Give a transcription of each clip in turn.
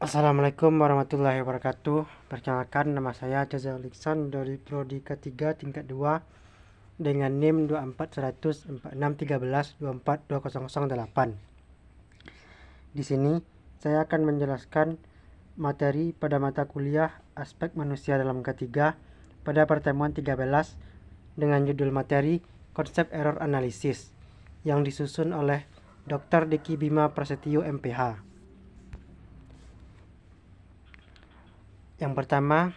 Assalamualaikum warahmatullahi wabarakatuh. Perkenalkan, nama saya Jazal Iksan dari Prodi K3 tingkat 2 dengan NIM 241004613242008. Di sini saya akan menjelaskan materi pada mata kuliah Aspek Manusia dalam K3 pada pertemuan 13 dengan judul materi Konsep Error Analysis yang disusun oleh Dr. Diki Bima Prasetyo MPH. Yang pertama,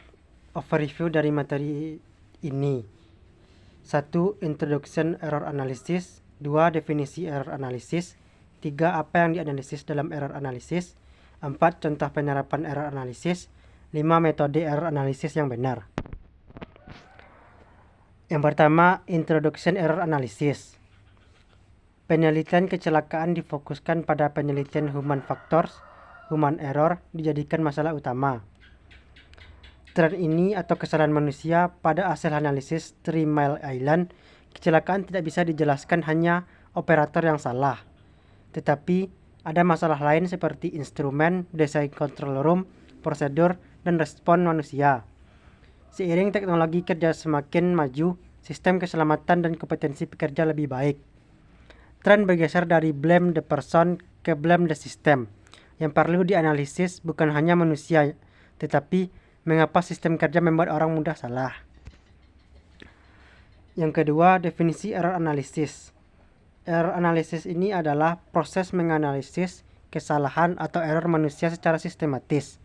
overview dari materi ini. 1. Introduction Error Analysis. 2. Definisi Error Analysis. 3. Apa yang dianalisis dalam Error Analysis. 4. Contoh penerapan Error Analysis. 5. Metode Error Analysis yang benar. Yang pertama, Introduction Error Analysis. Penelitian kecelakaan difokuskan pada penelitian human factors, human error dijadikan masalah utama. Tren ini atau kesalahan manusia pada hasil analisis 3 Mile Island, kecelakaan tidak bisa dijelaskan hanya operator yang salah. Tetapi ada masalah lain seperti instrumen, desain control room, prosedur, dan respon manusia. Seiring teknologi kerja semakin maju, sistem keselamatan dan kompetensi pekerja lebih baik. Tren bergeser dari blame the person ke blame the system. Yang perlu dianalisis bukan hanya manusia, tetapi mengapa sistem kerja membuat orang mudah salah. Yang kedua, definisi error analysis. Error analysis ini adalah proses menganalisis kesalahan atau error manusia secara sistematis.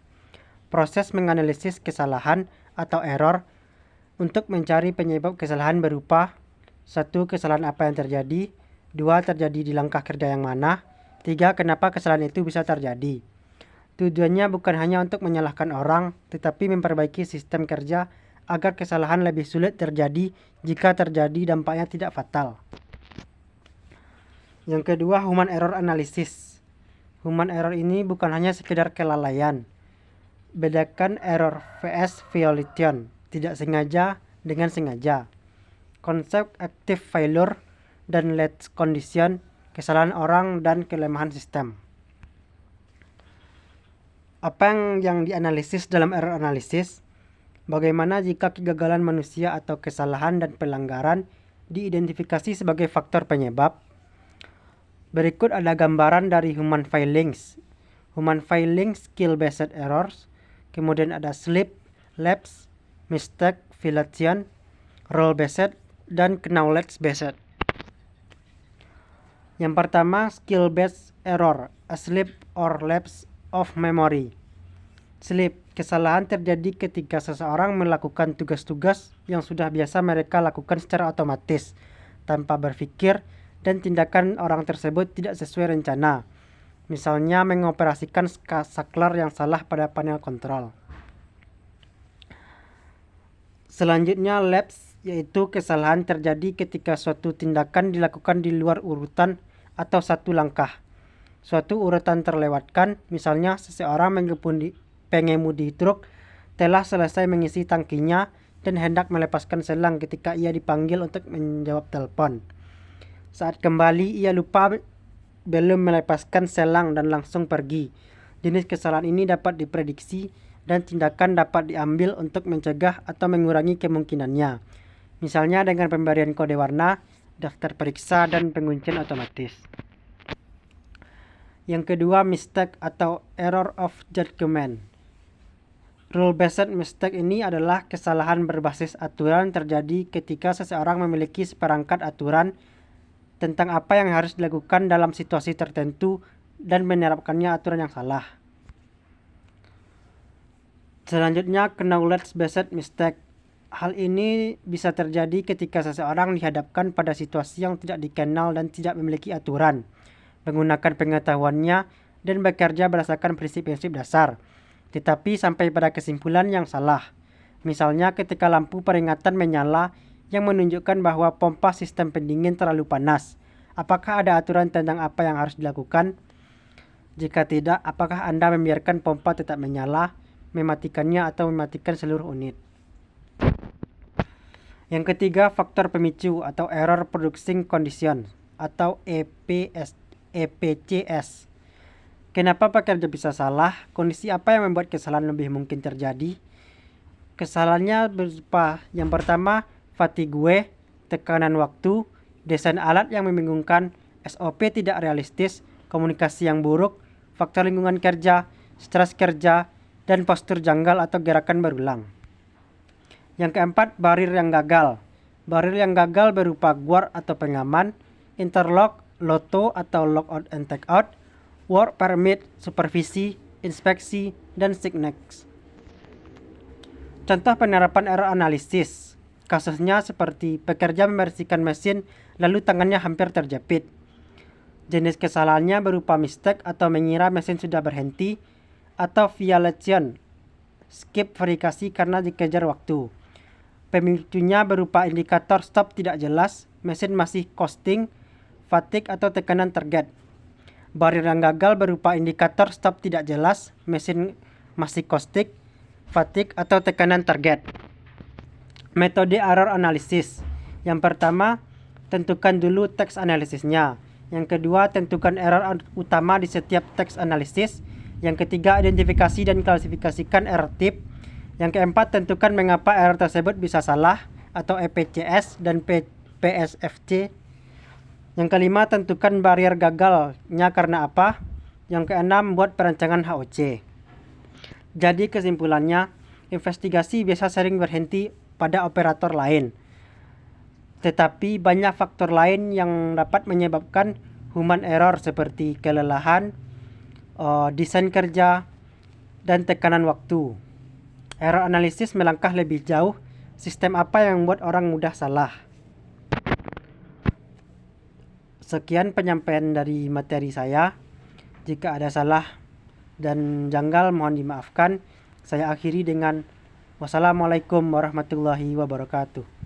Proses menganalisis kesalahan atau error untuk mencari penyebab kesalahan berupa 1. Kesalahan apa yang terjadi. 2. Terjadi di langkah kerja yang mana. 3. Kenapa kesalahan itu bisa terjadi. Tujuannya bukan hanya untuk menyalahkan orang, tetapi memperbaiki sistem kerja agar kesalahan lebih sulit terjadi jika terjadi dampaknya tidak fatal. Yang kedua, human error analysis. Human error ini bukan hanya sekedar kelalaian. Bedakan error vs violation, tidak sengaja dengan sengaja. Konsep active failure dan latch condition, kesalahan orang dan kelemahan sistem. Apa yang dianalisis dalam error analysis? Bagaimana jika kegagalan manusia atau kesalahan dan pelanggaran diidentifikasi sebagai faktor penyebab? Berikut ada gambaran dari human failings. Human failings, skill-based errors. Kemudian ada slip, lapse, mistake, violation, role-based, dan knowledge-based. Yang pertama, skill-based error, a slip or lapse of memory. Slip, kesalahan terjadi ketika seseorang melakukan tugas-tugas yang sudah biasa mereka lakukan secara otomatis, tanpa berpikir, dan tindakan orang tersebut tidak sesuai rencana. Misalnya mengoperasikan saklar yang salah pada panel kontrol. Selanjutnya, lapse, yaitu kesalahan terjadi ketika suatu tindakan dilakukan di luar urutan atau satu langkah. Suatu urutan terlewatkan, misalnya seseorang pengemudi truk telah selesai mengisi tangkinya dan hendak melepaskan selang ketika ia dipanggil untuk menjawab telepon. Saat kembali, ia lupa belum melepaskan selang dan langsung pergi. Jenis kesalahan ini dapat diprediksi dan tindakan dapat diambil untuk mencegah atau mengurangi kemungkinannya. Misalnya dengan pemberian kode warna, daftar periksa, dan penguncian otomatis. Yang kedua, mistake atau error of judgment. Rule-based mistake ini adalah kesalahan berbasis aturan terjadi ketika seseorang memiliki seperangkat aturan tentang apa yang harus dilakukan dalam situasi tertentu dan menerapkannya aturan yang salah. Selanjutnya, knowledge-based mistake. Hal ini bisa terjadi ketika seseorang dihadapkan pada situasi yang tidak dikenal dan tidak memiliki aturan, menggunakan pengetahuannya dan bekerja berdasarkan prinsip-prinsip dasar, tetapi sampai pada kesimpulan yang salah. Misalnya ketika lampu peringatan menyala yang menunjukkan bahwa pompa sistem pendingin terlalu panas. Apakah ada aturan tentang apa yang harus dilakukan? Jika tidak, apakah Anda membiarkan pompa tetap menyala, mematikannya, atau mematikan seluruh unit? Yang ketiga, faktor pemicu atau error producing condition atau EPCS. Kenapa pekerja bisa salah? Kondisi apa yang membuat kesalahan lebih mungkin terjadi? Kesalahannya berupa yang pertama, fatigue, tekanan waktu, desain alat yang membingungkan, SOP tidak realistis, komunikasi yang buruk, faktor lingkungan kerja, stres kerja, dan postur janggal atau gerakan berulang. Yang keempat, barir yang gagal. Barir yang gagal berupa guard atau pengaman, interlock, loto atau lockout and takeout, work permit, supervisi, inspeksi, dan signex. Contoh penerapan error analisis. Kasusnya seperti pekerja membersihkan mesin lalu tangannya hampir terjepit. Jenis kesalahannya berupa mistake atau mengira mesin sudah berhenti, atau violation, skip verifikasi karena dikejar waktu. Pemicunya berupa indikator stop tidak jelas, mesin masih costing, fatigue atau tekanan target. Barir yang gagal berupa indikator stop tidak jelas, mesin masih costing, fatigue atau tekanan target. Metode error analysis. Yang pertama, tentukan dulu teks analisisnya. Yang kedua, tentukan error utama di setiap teks analisis. Yang ketiga, identifikasi dan klasifikasikan error type. Yang keempat, tentukan mengapa error tersebut bisa salah atau EPCS dan PSFC. Yang kelima, tentukan barrier gagalnya karena apa. Yang keenam, buat perancangan HOC. Jadi kesimpulannya, investigasi biasa sering berhenti pada operator lain. Tetapi banyak faktor lain yang dapat menyebabkan human error seperti kelelahan, desain kerja, dan tekanan waktu. Error analisis melangkah lebih jauh, sistem apa yang membuat orang mudah salah. Sekian penyampaian dari materi saya. Jika ada salah dan janggal mohon dimaafkan. Saya akhiri dengan wassalamualaikum warahmatullahi wabarakatuh.